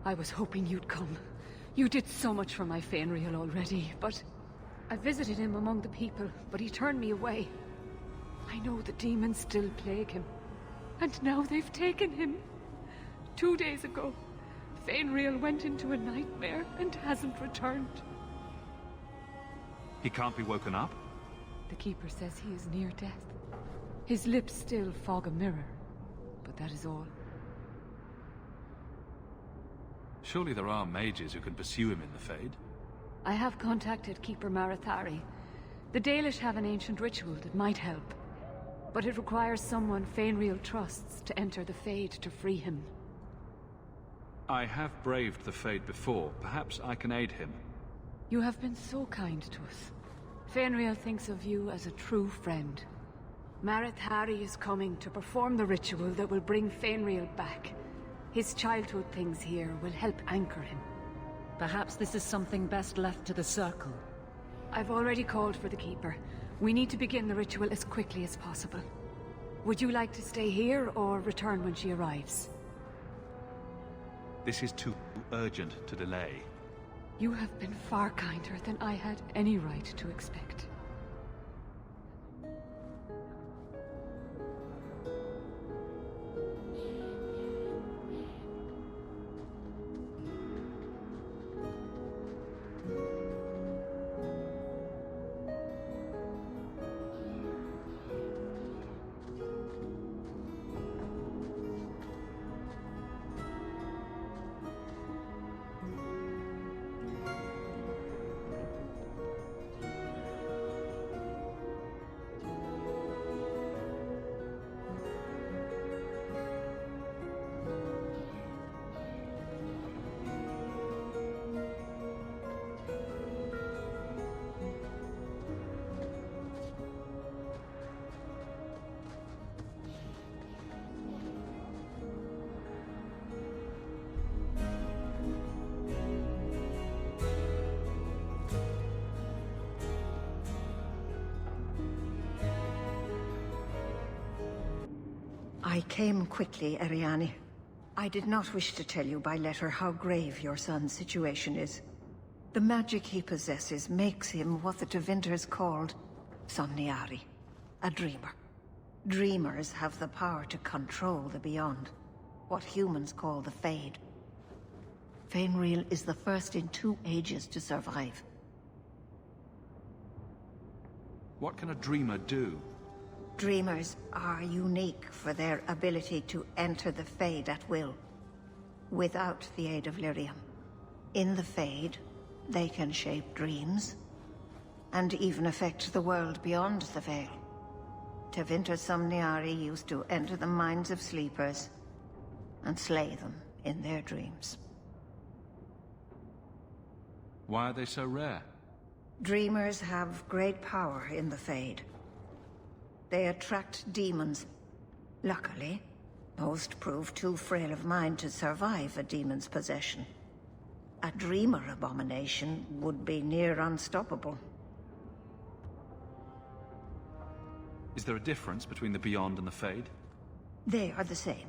I was hoping you'd come. You did so much for my Fainreal already, but... I visited him among the people, but he turned me away. I know the demons still plague him. And now they've taken him. 2 days ago, Fainreal went into a nightmare and hasn't returned. He can't be woken up? The Keeper says he is near death. His lips still fog a mirror, but that is all. Surely there are mages who can pursue him in the Fade. I have contacted Keeper Marathari. The Dalish have an ancient ritual that might help, but it requires someone Fainreal trusts to enter the Fade to free him. I have braved the Fade before. Perhaps I can aid him. You have been so kind to us. Fainreal thinks of you as a true friend. Marathari is coming to perform the ritual that will bring Fainreal back. His childhood things here will help anchor him. Perhaps this is something best left to the Circle. I've already called for the Keeper. We need to begin the ritual as quickly as possible. Would you like to stay here or return when she arrives? This is too urgent to delay. You have been far kinder than I had any right to expect. I came quickly, Ariane. I did not wish to tell you by letter how grave your son's situation is. The magic he possesses makes him what the Tevinters called Somniari, a dreamer. Dreamers have the power to control the beyond, what humans call the Fade. Fainreal is the first in 2 ages to survive. What can a dreamer do? Dreamers are unique for their ability to enter the Fade at will, without the aid of Lyrium. In the Fade, they can shape dreams, and even affect the world beyond the Veil. Tevinter Somniari used to enter the minds of sleepers, and slay them in their dreams. Why are they so rare? Dreamers have great power in the Fade. They attract demons. Luckily, most prove too frail of mind to survive a demon's possession. A dreamer abomination would be near unstoppable. Is there a difference between the Beyond and the Fade? They are the same.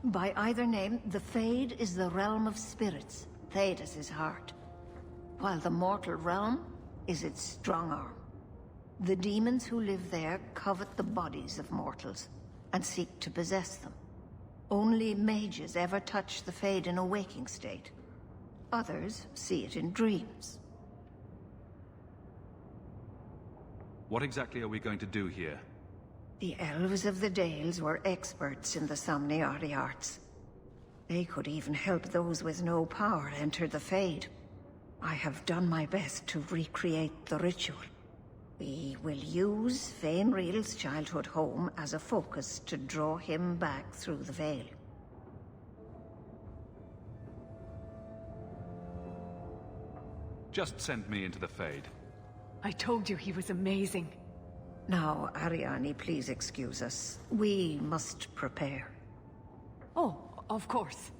By either name, the Fade is the realm of spirits, Thedas' heart, while the mortal realm is its strong arm. The demons who live there covet the bodies of mortals, and seek to possess them. Only mages ever touch the Fade in a waking state. Others see it in dreams. What exactly are we going to do here? The elves of the Dales were experts in the Somniari arts. They could even help those with no power enter the Fade. I have done my best to recreate the ritual. We will use Fainreal's childhood home as a focus to draw him back through the Veil. Just send me into the Fade. I told you he was amazing. Now, Ariane, please excuse us. We must prepare. Oh, of course.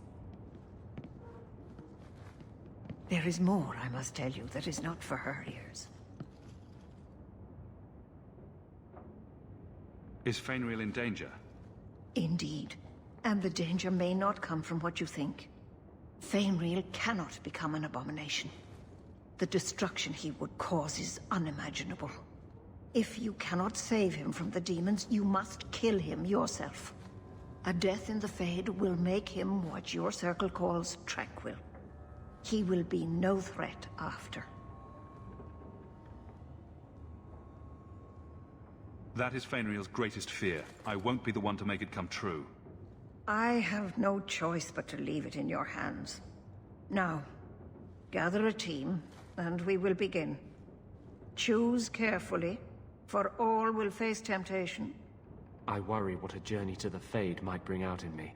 There is more, I must tell you, that is not for her ears. Is Fainreal in danger? Indeed. And the danger may not come from what you think. Fainreal cannot become an abomination. The destruction he would cause is unimaginable. If you cannot save him from the demons, you must kill him yourself. A death in the Fade will make him what your circle calls tranquil. He will be no threat after. That is Fainreal's greatest fear. I won't be the one to make it come true. I have no choice but to leave it in your hands. Now, gather a team, and we will begin. Choose carefully, for all will face temptation. I worry what a journey to the Fade might bring out in me.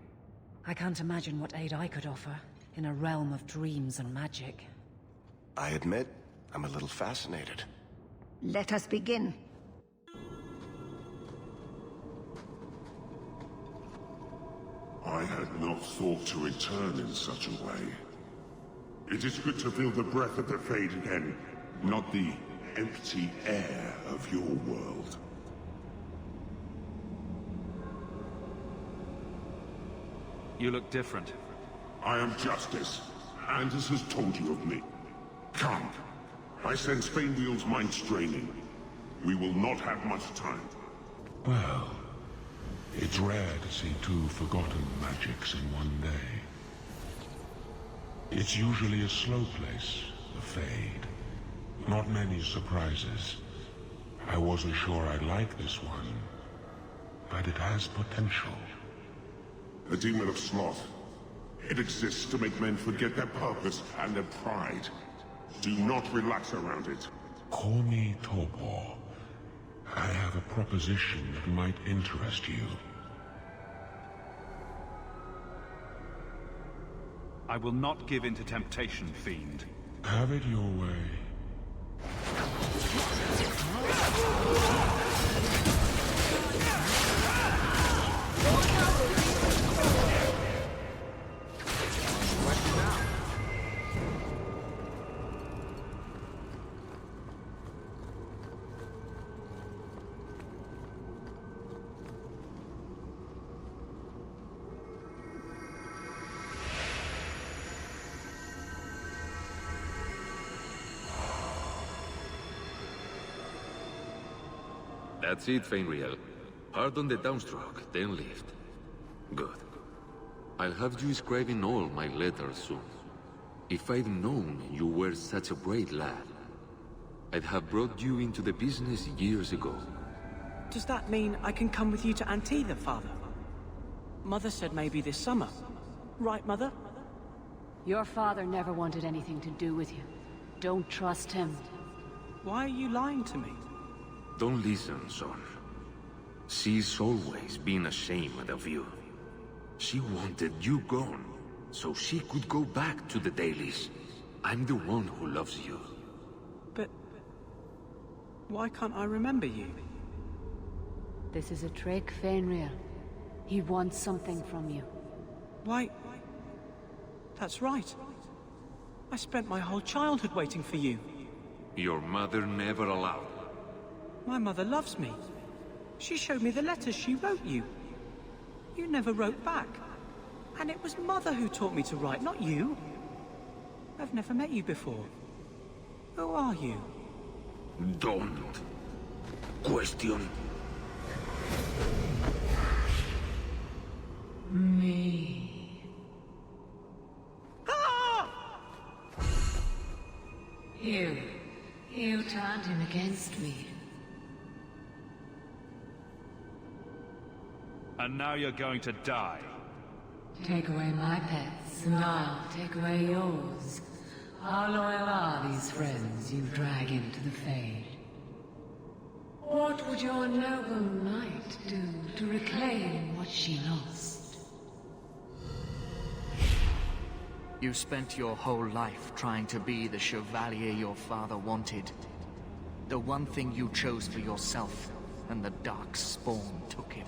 I can't imagine what aid I could offer in a realm of dreams and magic. I admit, I'm a little fascinated. Let us begin. I had not thought to return in such a way. It is good to feel the breath of the Fade again, not the empty air of your world. You look different. I am Justice. Anders has told you of me. Come. I sense Fainreal's mind straining. We will not have much time. Well, it's rare to see two forgotten magics in one day. It's usually a slow place, the Fade. Not many surprises. I wasn't sure I'd like this one, but it has potential. A demon of sloth. It exists to make men forget their purpose and their pride. Do not relax around it. Call me Topor. I have a proposition that might interest you. I will not give in to temptation, fiend. Have it your way. That's it, Fainreal. Hard on the downstroke, then lift. Good. I'll have you scribing all my letters soon. If I'd known you were such a brave lad, I'd have brought you into the business years ago. Does that mean I can come with you to Antitha, Father? Mother said maybe this summer. Right, Mother? Your father never wanted anything to do with you. Don't trust him. Why are you lying to me? Don't listen, son. She's always been ashamed of you. She wanted you gone, so she could go back to the dailies. I'm the one who loves you. But... why can't I remember you? This is a trick, Fainreal. He wants something from you. Why... that's right. I spent my whole childhood waiting for you. Your mother never allowed. My mother loves me. She showed me the letters she wrote you. You never wrote back. And it was Mother who taught me to write, not you. I've never met you before. Who are you? Don't question Me. Ah! You turned him against me. And now you're going to die. Take away my pets, and I'll take away yours. How loyal are these friends you drag into the Fade? What would your noble knight do to reclaim what she lost? You spent your whole life trying to be the chevalier your father wanted. The one thing you chose for yourself, and the dark spawn took him.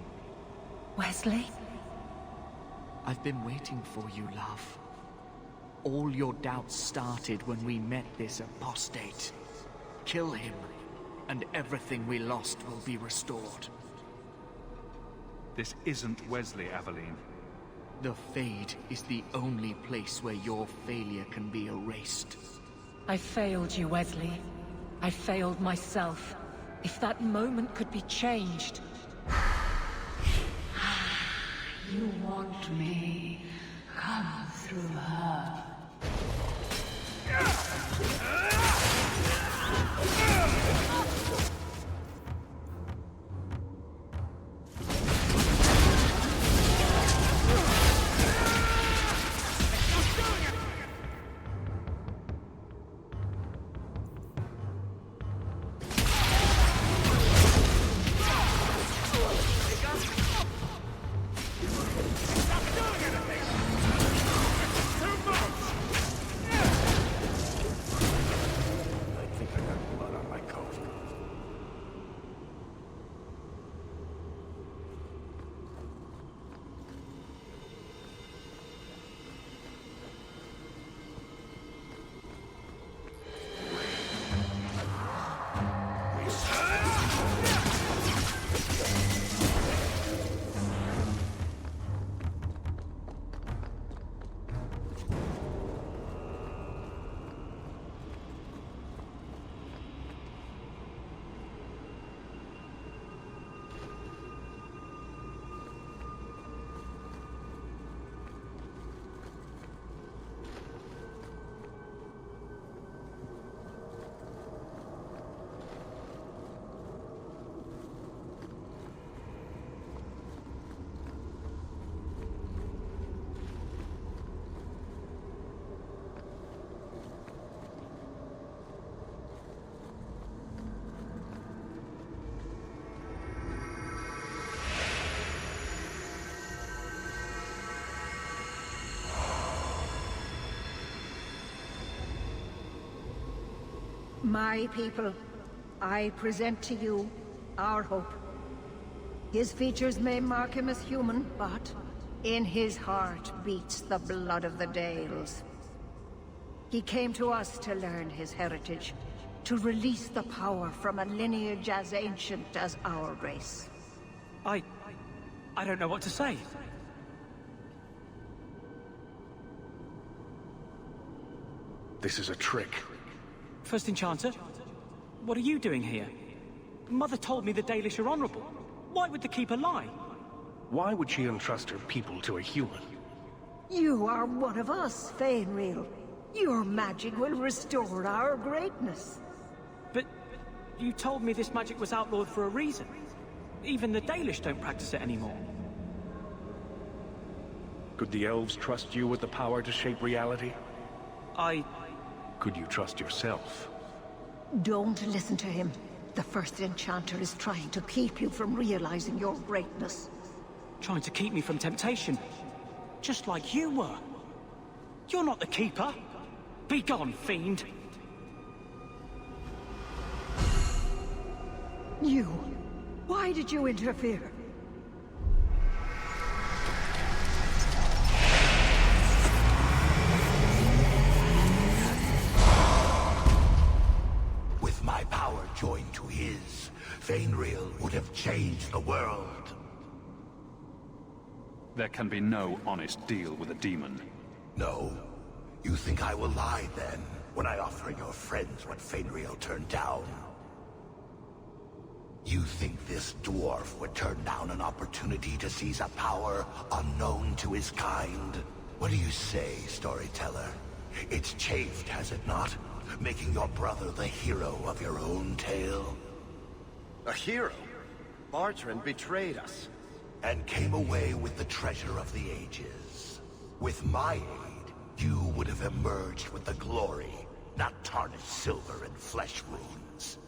Wesley? I've been waiting for you, love. All your doubts started when we met this apostate. Kill him, and everything we lost will be restored. This isn't Wesley, Aveline. The Fade is the only place where your failure can be erased. I failed you, Wesley. I failed myself. If that moment could be changed... You want me? Come through her. My people, I present to you our hope. His features may mark him as human, but in his heart beats the blood of the Dales. He came to us to learn his heritage, to release the power from a lineage as ancient as our race. I don't know what to say. This is a trick. First Enchanter, what are you doing here? Mother told me the Dalish are honorable. Why would the Keeper lie? Why would she entrust her people to a human? You are one of us, Fainreal. Your magic will restore our greatness. But you told me this magic was outlawed for a reason. Even the Dalish don't practice it anymore. Could the elves trust you with the power to shape reality? Could you trust yourself? Don't listen to him. The First Enchanter is trying to keep you from realizing your greatness. Trying to keep me from temptation. Just like you were. You're not the Keeper. Be gone, fiend. You. Why did you interfere? With my power joined to his, Fainreal would have changed the world. There can be no honest deal with a demon. No. You think I will lie then, when I offer your friends what Fainreal turned down? You think this dwarf would turn down an opportunity to seize a power unknown to his kind? What do you say, storyteller? It's chafed, has it not? Making your brother the hero of your own tale? A hero? Bartrand betrayed us. And came away with the treasure of the ages. With my aid, you would have emerged with the glory, not tarnished silver and flesh wounds.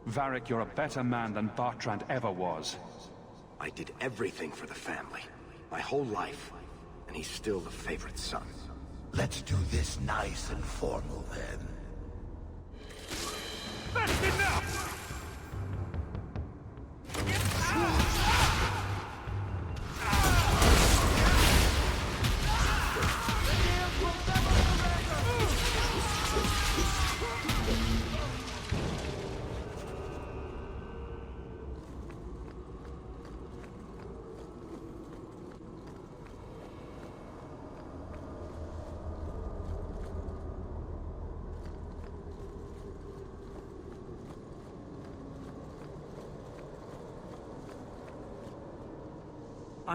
Varric, you're a better man than Bartrand ever was. I did everything for the family. My whole life. And he's still the favorite son. Let's do this nice and formal, then. That's enough!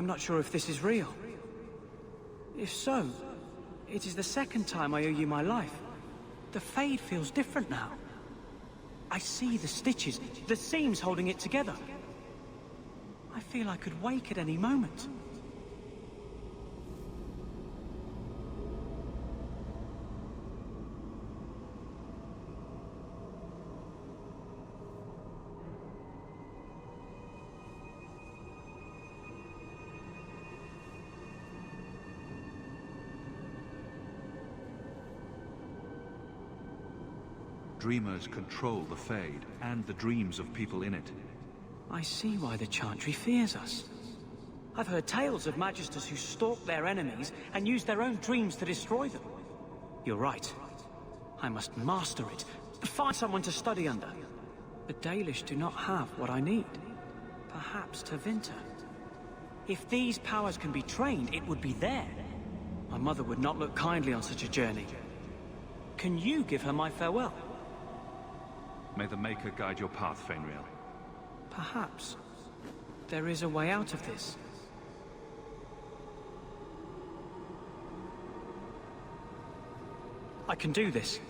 I'm not sure if this is real. If so, it is the second time I owe you my life. The Fade feels different now. I see the stitches, the seams holding it together. I feel I could wake at any moment. Dreamers control the Fade and the dreams of people in it. I see why the Chantry fears us. I've heard tales of Magisters who stalk their enemies and use their own dreams to destroy them. You're right. I must master it. Find someone to study under. The Dalish do not have what I need. Perhaps Tevinter. If these powers can be trained, it would be there. My mother would not look kindly on such a journey. Can you give her my farewell? May the Maker guide your path, Fainriel. Perhaps. There is a way out of this. I can do this.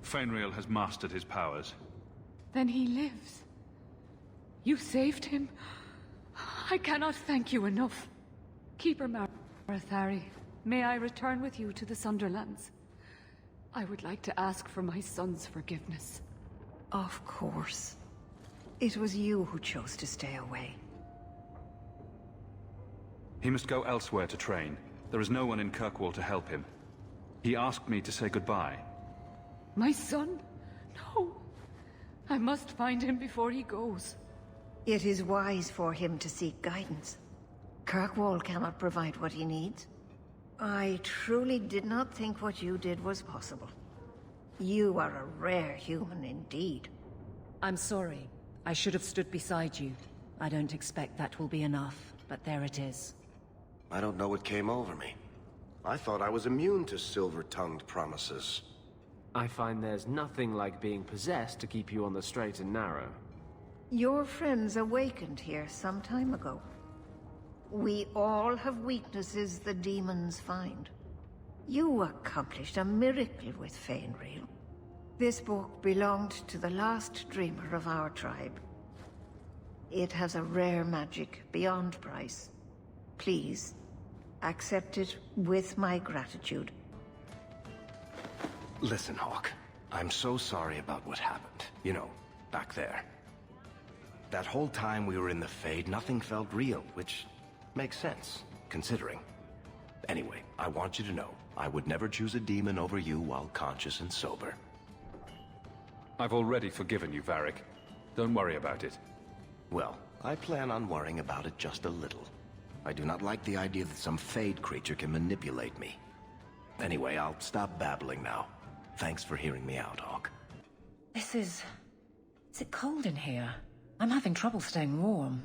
Fainriel has mastered his powers. Then he lives. You saved him. I cannot thank you enough. Keeper Marathari, may I return with you to the Sunderlands? I would like to ask for my son's forgiveness. Of course. It was you who chose to stay away. He must go elsewhere to train. There is no one in Kirkwall to help him. He asked me to say goodbye. My son? No. I must find him before he goes. It is wise for him to seek guidance. Kirkwall cannot provide what he needs. I truly did not think what you did was possible. You are a rare human indeed. I'm sorry. I should have stood beside you. I don't expect that will be enough, but there it is. I don't know what came over me. I thought I was immune to silver-tongued promises. I find there's nothing like being possessed to keep you on the straight and narrow. Your friends awakened here some time ago. We all have weaknesses the demons find. You accomplished a miracle with Fainriel. This book belonged to the last dreamer of our tribe. It has a rare magic beyond price. Please, accept it with my gratitude. Listen, Hawk. I'm so sorry about what happened. You know, back there. That whole time we were in the Fade, nothing felt real, which makes sense, considering. Anyway, I want you to know, I would never choose a demon over you while conscious and sober. I've already forgiven you, Varric. Don't worry about it. Well, I plan on worrying about it just a little. I do not like the idea that some Fade creature can manipulate me. Anyway, I'll stop babbling now. Thanks for hearing me out, Hawk. Is it cold in here? I'm having trouble staying warm.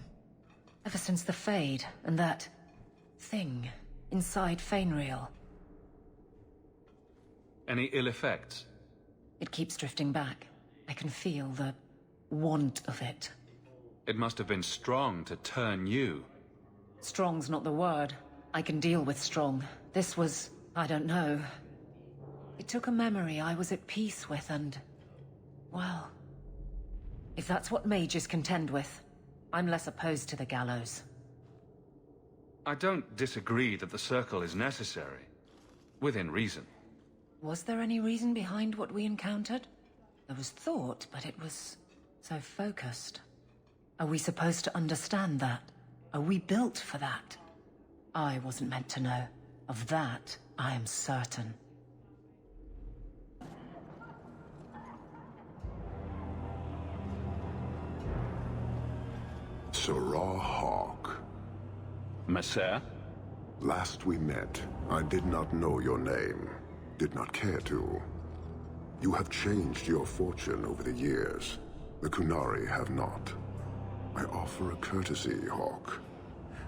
Ever since the Fade, and that thing inside Fainriel. Any ill effects? It keeps drifting back. I can feel the want of it. It must have been strong to turn you. Strong's not the word. I can deal with strong. This was, I don't know. It took a memory I was at peace with and, well, if that's what mages contend with, I'm less opposed to the gallows. I don't disagree that the circle is necessary. Within reason. Was there any reason behind what we encountered? There was thought, but it was so focused. Are we supposed to understand that? Are we built for that? I wasn't meant to know. Of that, I am certain. Sirrah Hawk. Messer? Last we met, I did not know your name. Did not care to. You have changed your fortune over the years. The Kunari have not. I offer a courtesy, Hawk.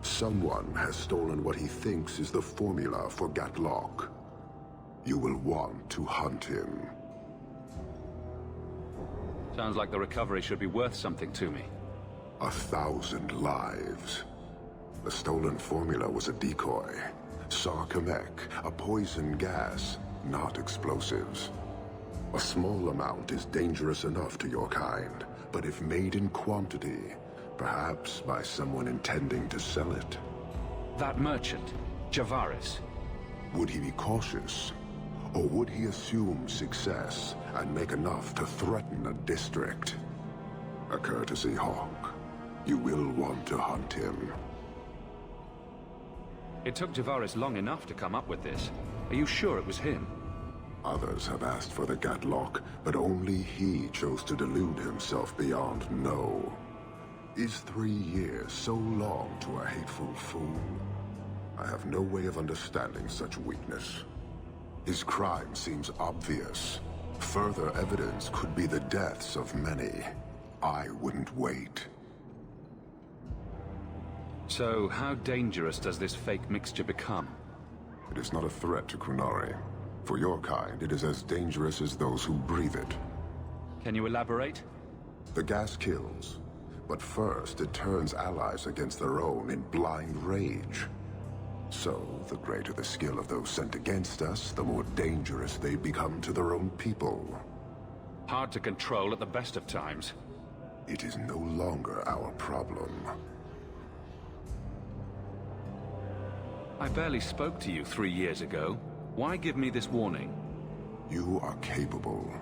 Someone has stolen what he thinks is the formula for Gatlock. You will want to hunt him. Sounds like the recovery should be worth something to me. 1,000 lives. The stolen formula was a decoy. Sarkamek, a poison gas, not explosives. A small amount is dangerous enough to your kind, but if made in quantity, perhaps by someone intending to sell it. That merchant, Javaris. Would he be cautious? Or would he assume success and make enough to threaten a district? A courtesy hawk. You will want to hunt him. It took Javaris long enough to come up with this. Are you sure it was him? Others have asked for the Gatlock, but only he chose to delude himself beyond no. Is 3 years so long to a hateful fool? I have no way of understanding such weakness. His crime seems obvious. Further evidence could be the deaths of many. I wouldn't wait. So, how dangerous does this fake mixture become? It is not a threat to Kunari. For your kind, it is as dangerous as those who breathe it. Can you elaborate? The gas kills, but first it turns allies against their own in blind rage. So, the greater the skill of those sent against us, the more dangerous they become to their own people. Hard to control at the best of times. It is no longer our problem. I barely spoke to you 3 years ago. Why give me this warning? You are capable,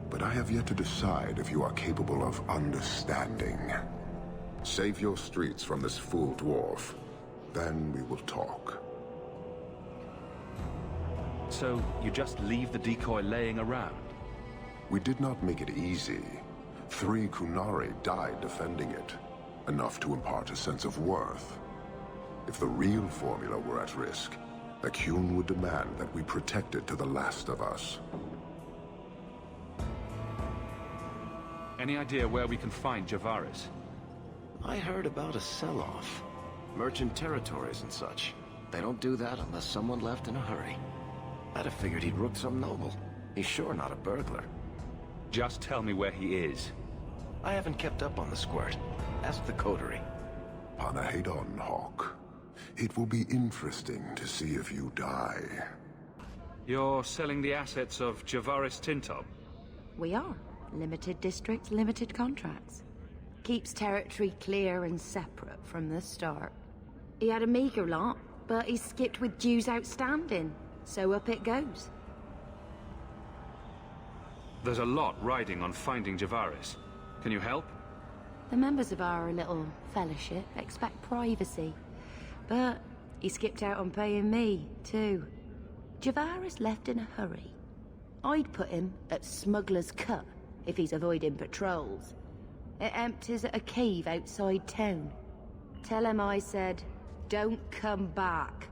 but I have yet to decide if you are capable of understanding. Save your streets from this fool dwarf. Then we will talk. So, you just leave the decoy laying around? We did not make it easy. 3 Kunari died defending it. Enough to impart a sense of worth. If the real formula were at risk, Akyun would demand that we protect it to the last of us. Any idea where we can find Javaris? I heard about a sell-off. Merchant territories and such. They don't do that unless someone left in a hurry. I'd have figured he'd rooked some noble. He's sure not a burglar. Just tell me where he is. I haven't kept up on the squirt. Ask the coterie. Panahedon, Hawk. It will be interesting to see if you die. You're selling the assets of Javaris Tintob? We are. Limited districts, limited contracts. Keeps territory clear and separate from the start. He had a meager lot, but he skipped with dues outstanding. So up it goes. There's a lot riding on finding Javaris. Can you help? The members of our little fellowship expect privacy. But he skipped out on paying me, too. Javaris left in a hurry. I'd put him at Smuggler's Cut if he's avoiding patrols. It empties at a cave outside town. Tell him I said, don't come back.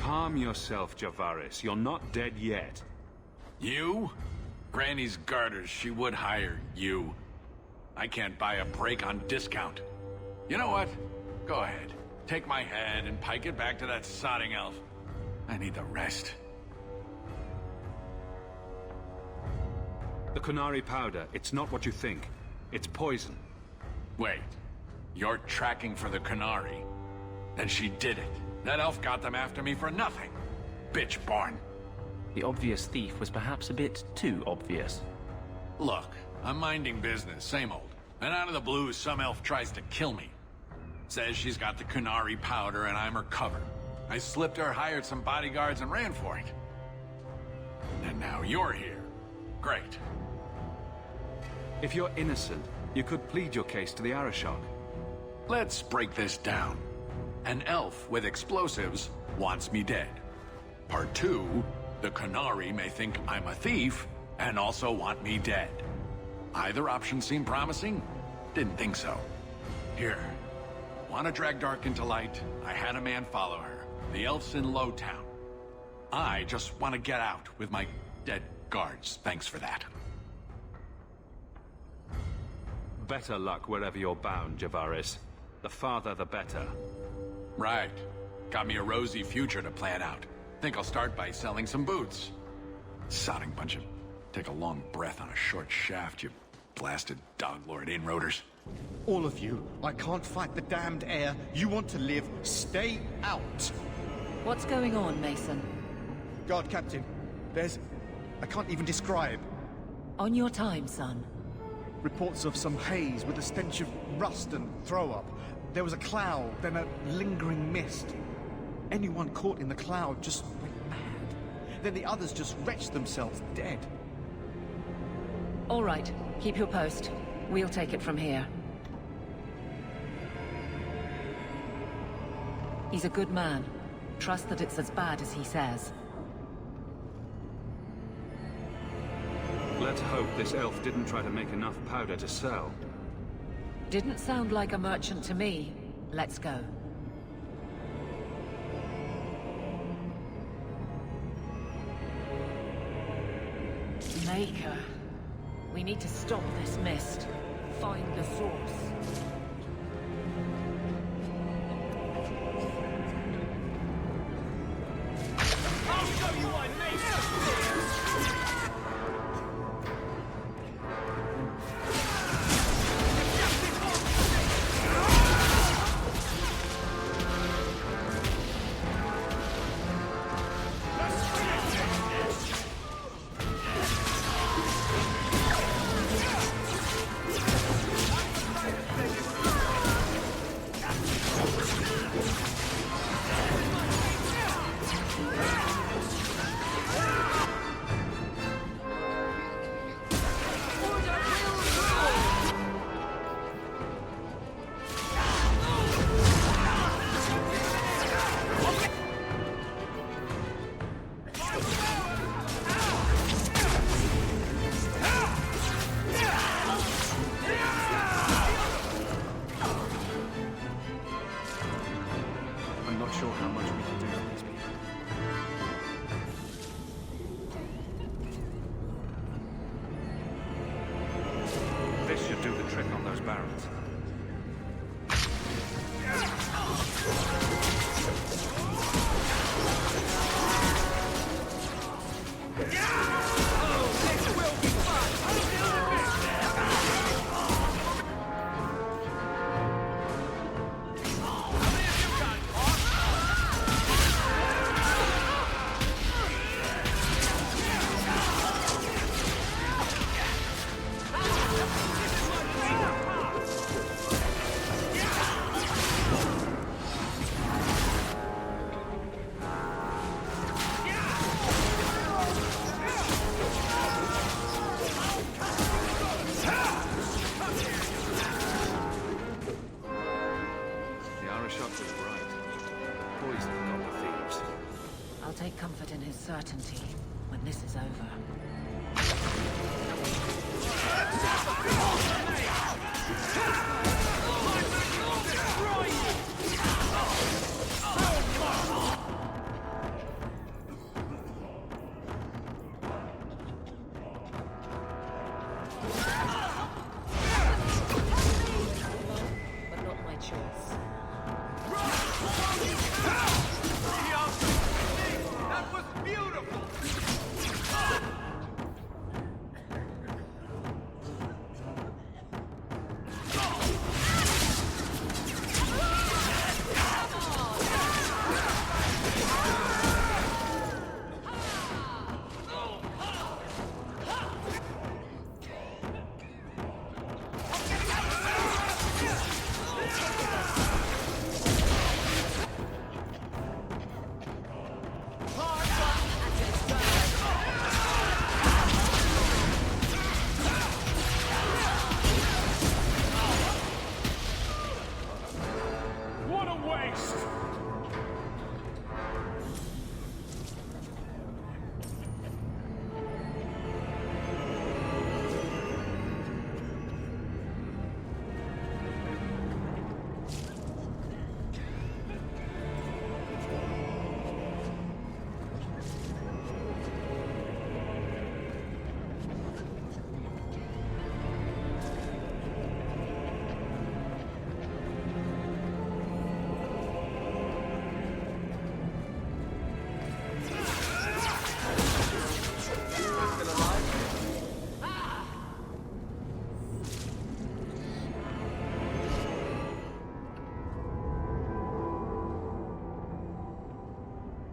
Calm yourself, Javaris. You're not dead yet. You? Granny's garters, she would hire you. I can't buy a break on discount. You know what? Go ahead. Take my head and pike it back to that sodding elf. I need the rest. The Kunari powder, it's not what you think. It's poison. Wait. You're tracking for the Kunari. Then she did it. That elf got them after me for nothing. Bitch born. The obvious thief was perhaps a bit too obvious. Look, I'm minding business, same old. And out of the blue, some elf tries to kill me. Says she's got the Canary powder and I'm her cover. I slipped her, hired some bodyguards, and ran for it. And now you're here. Great. If you're innocent, you could plead your case to the Arashok. Let's break this down. An elf with explosives wants me dead. Part 2, the Canary may think I'm a thief and also want me dead. Either option seemed promising? Didn't think so. Here. Want to drag Dark into light? I had a man follow her. The elf's in Lowtown. I just want to get out with my dead guards. Thanks for that. Better luck wherever you're bound, Javaris. The farther, the better. Right. Got me a rosy future to plan out. Think I'll start by selling some boots. Sodding bunch of... Take a long breath on a short shaft, you blasted dog lord inroaders. All of you, I can't fight the damned air. You want to live, stay out. What's going on, Mason? Guard Captain, there's... I can't even describe. On your time, son. Reports of some haze with a stench of rust and throw-up. There was a cloud, then a lingering mist. Anyone caught in the cloud just went mad. Then the others just wretched themselves dead. All right, keep your post. We'll take it from here. He's a good man. Trust that it's as bad as he says. Let's hope this elf didn't try to make enough powder to sell. Didn't sound like a merchant to me. Let's go. Maker. We need to stop this mist. Find the source. I'll show you what take comfort in his certainty when this is over. But not my choice. That was beautiful!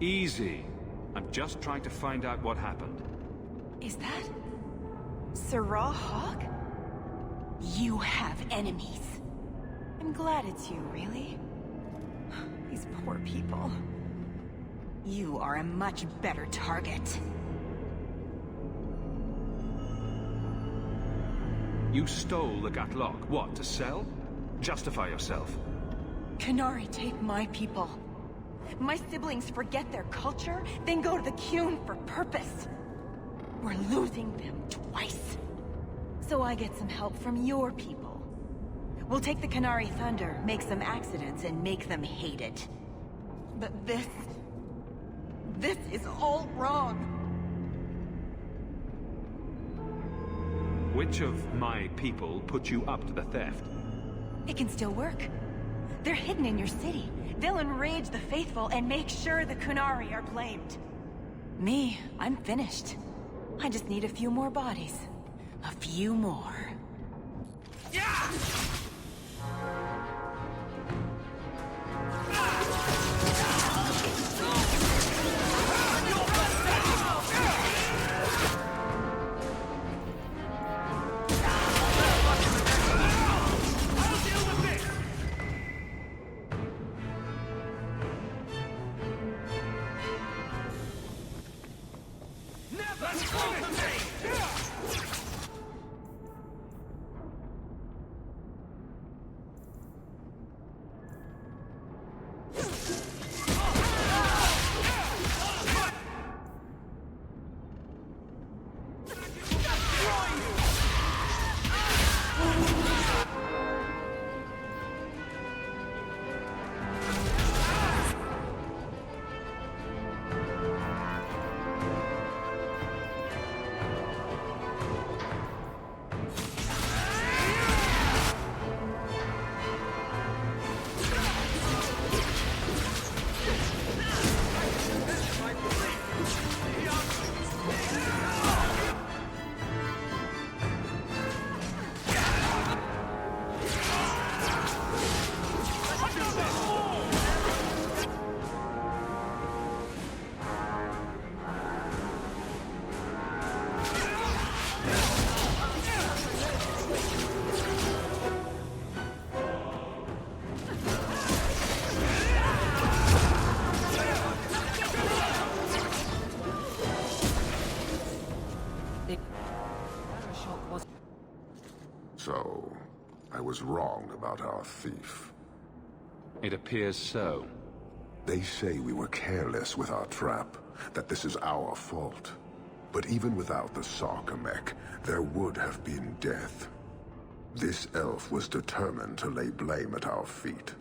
Easy. I'm just trying to find out what happened. Is that... Sirrah Hawk? You have enemies. I'm glad it's you, really. These poor people. You are a much better target. You stole the Gatlock. What, to sell? Justify yourself. Canary take my people. My siblings forget their culture, then go to the Qun for purpose. We're losing them twice. So I get some help from your people. We'll take the Canary Thunder, make some accidents, and make them hate it. But this is all wrong. Which of my people put you up to the theft? It can still work. They're hidden in your city. They'll enrage the faithful and make sure the Kunari are blamed. Me, I'm finished. I just need a few more bodies. A few more. Yeah! So, I was wrong about our thief. It appears so. They say we were careless with our trap, that this is our fault. But even without the Sarkamek, there would have been death. This elf was determined to lay blame at our feet.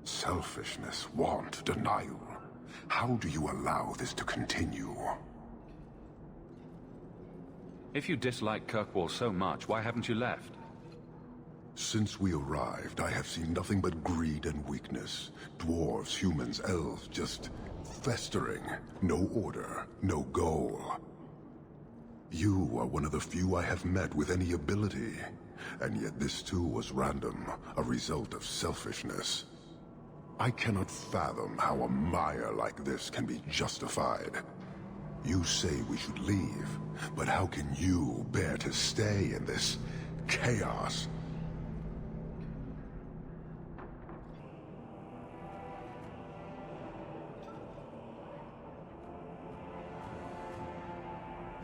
Selfishness, want, denial. How do you allow this to continue? If you dislike Kirkwall so much, why haven't you left? Since we arrived, I have seen nothing but greed and weakness. Dwarves, humans, elves, just festering. No order, no goal. You are one of the few I have met with any ability. And yet this too was random, a result of selfishness. I cannot fathom how a mire like this can be justified. You say we should leave, but how can you bear to stay in this chaos?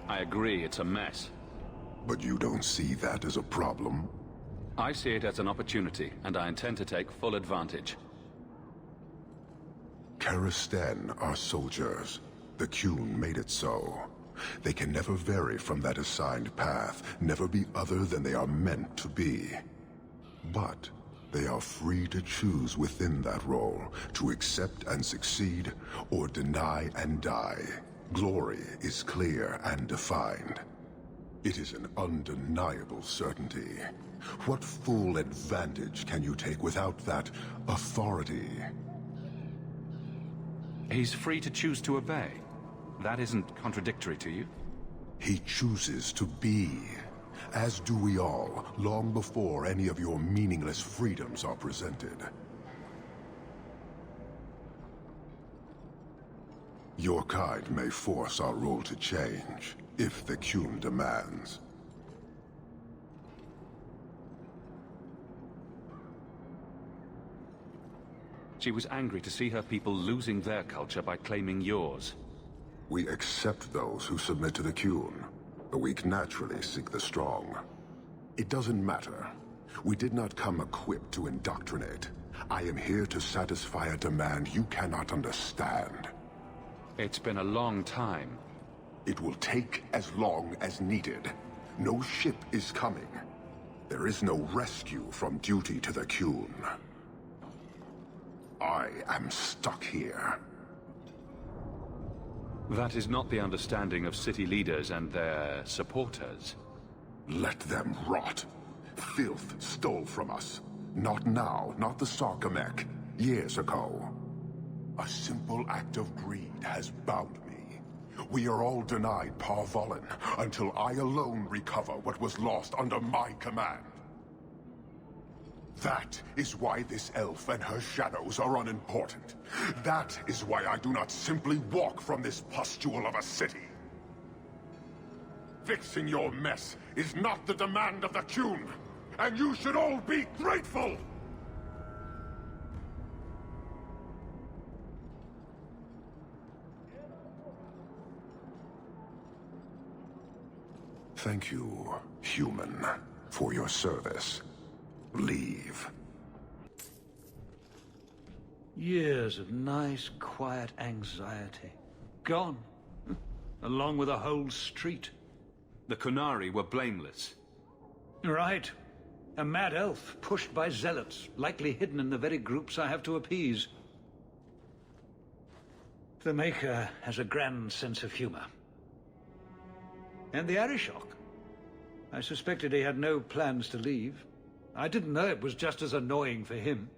I agree, it's a mess. But you don't see that as a problem? I see it as an opportunity, and I intend to take full advantage. Karisten are soldiers. The Qun made it so. They can never vary from that assigned path, never be other than they are meant to be. But they are free to choose within that role, to accept and succeed, or deny and die. Glory is clear and defined. It is an undeniable certainty. What full advantage can you take without that authority? He's free to choose to obey. That isn't contradictory to you? He chooses to be. As do we all, long before any of your meaningless freedoms are presented. Your kind may force our rule to change, if the Qun demands. She was angry to see her people losing their culture by claiming yours. We accept those who submit to the Qun. The weak naturally seek the strong. It doesn't matter. We did not come equipped to indoctrinate. I am here to satisfy a demand you cannot understand. It's been a long time. It will take as long as needed. No ship is coming. There is no rescue from duty to the Qun. I am stuck here. That is not the understanding of city leaders and their supporters. Let them rot. Filth stole from us. Not now, not the Sarkamek. Years ago. A simple act of greed has bound me. We are all denied Parvolin until I alone recover what was lost under my command. That is why this elf and her shadows are unimportant. That is why I do not simply walk from this pustule of a city. Fixing your mess is not the demand of the Qun, and you should all be grateful! Thank you, human, for your service. Leave. Years of nice, quiet anxiety. Gone. Along with a whole street. The Qunari were blameless. Right. A mad elf, pushed by zealots, likely hidden in the very groups I have to appease. The Maker has a grand sense of humor. And the Arishok. I suspected he had no plans to leave. I didn't know it was just as annoying for him.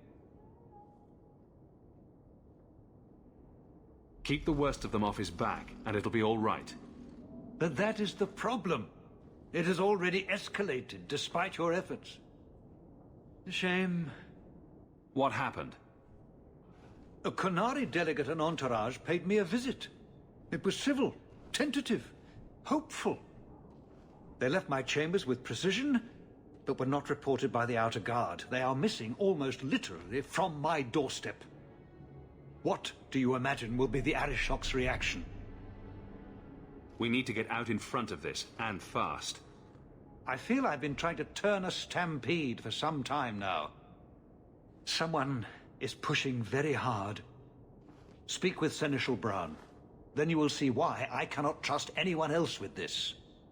Keep the worst of them off his back, and it'll be all right. But that is the problem. It has already escalated, despite your efforts. A shame. What happened? A Qunari delegate and entourage paid me a visit. It was civil, tentative, hopeful. They left my chambers with precision, but were not reported by the outer guard. They are missing almost literally from my doorstep. What do you imagine will be the Arishok's reaction? We need to get out in front of this, and fast. I feel I've been trying to turn a stampede for some time now. Someone is pushing very hard. Speak with Seneschal Brown. Then you will see why I cannot trust anyone else with this.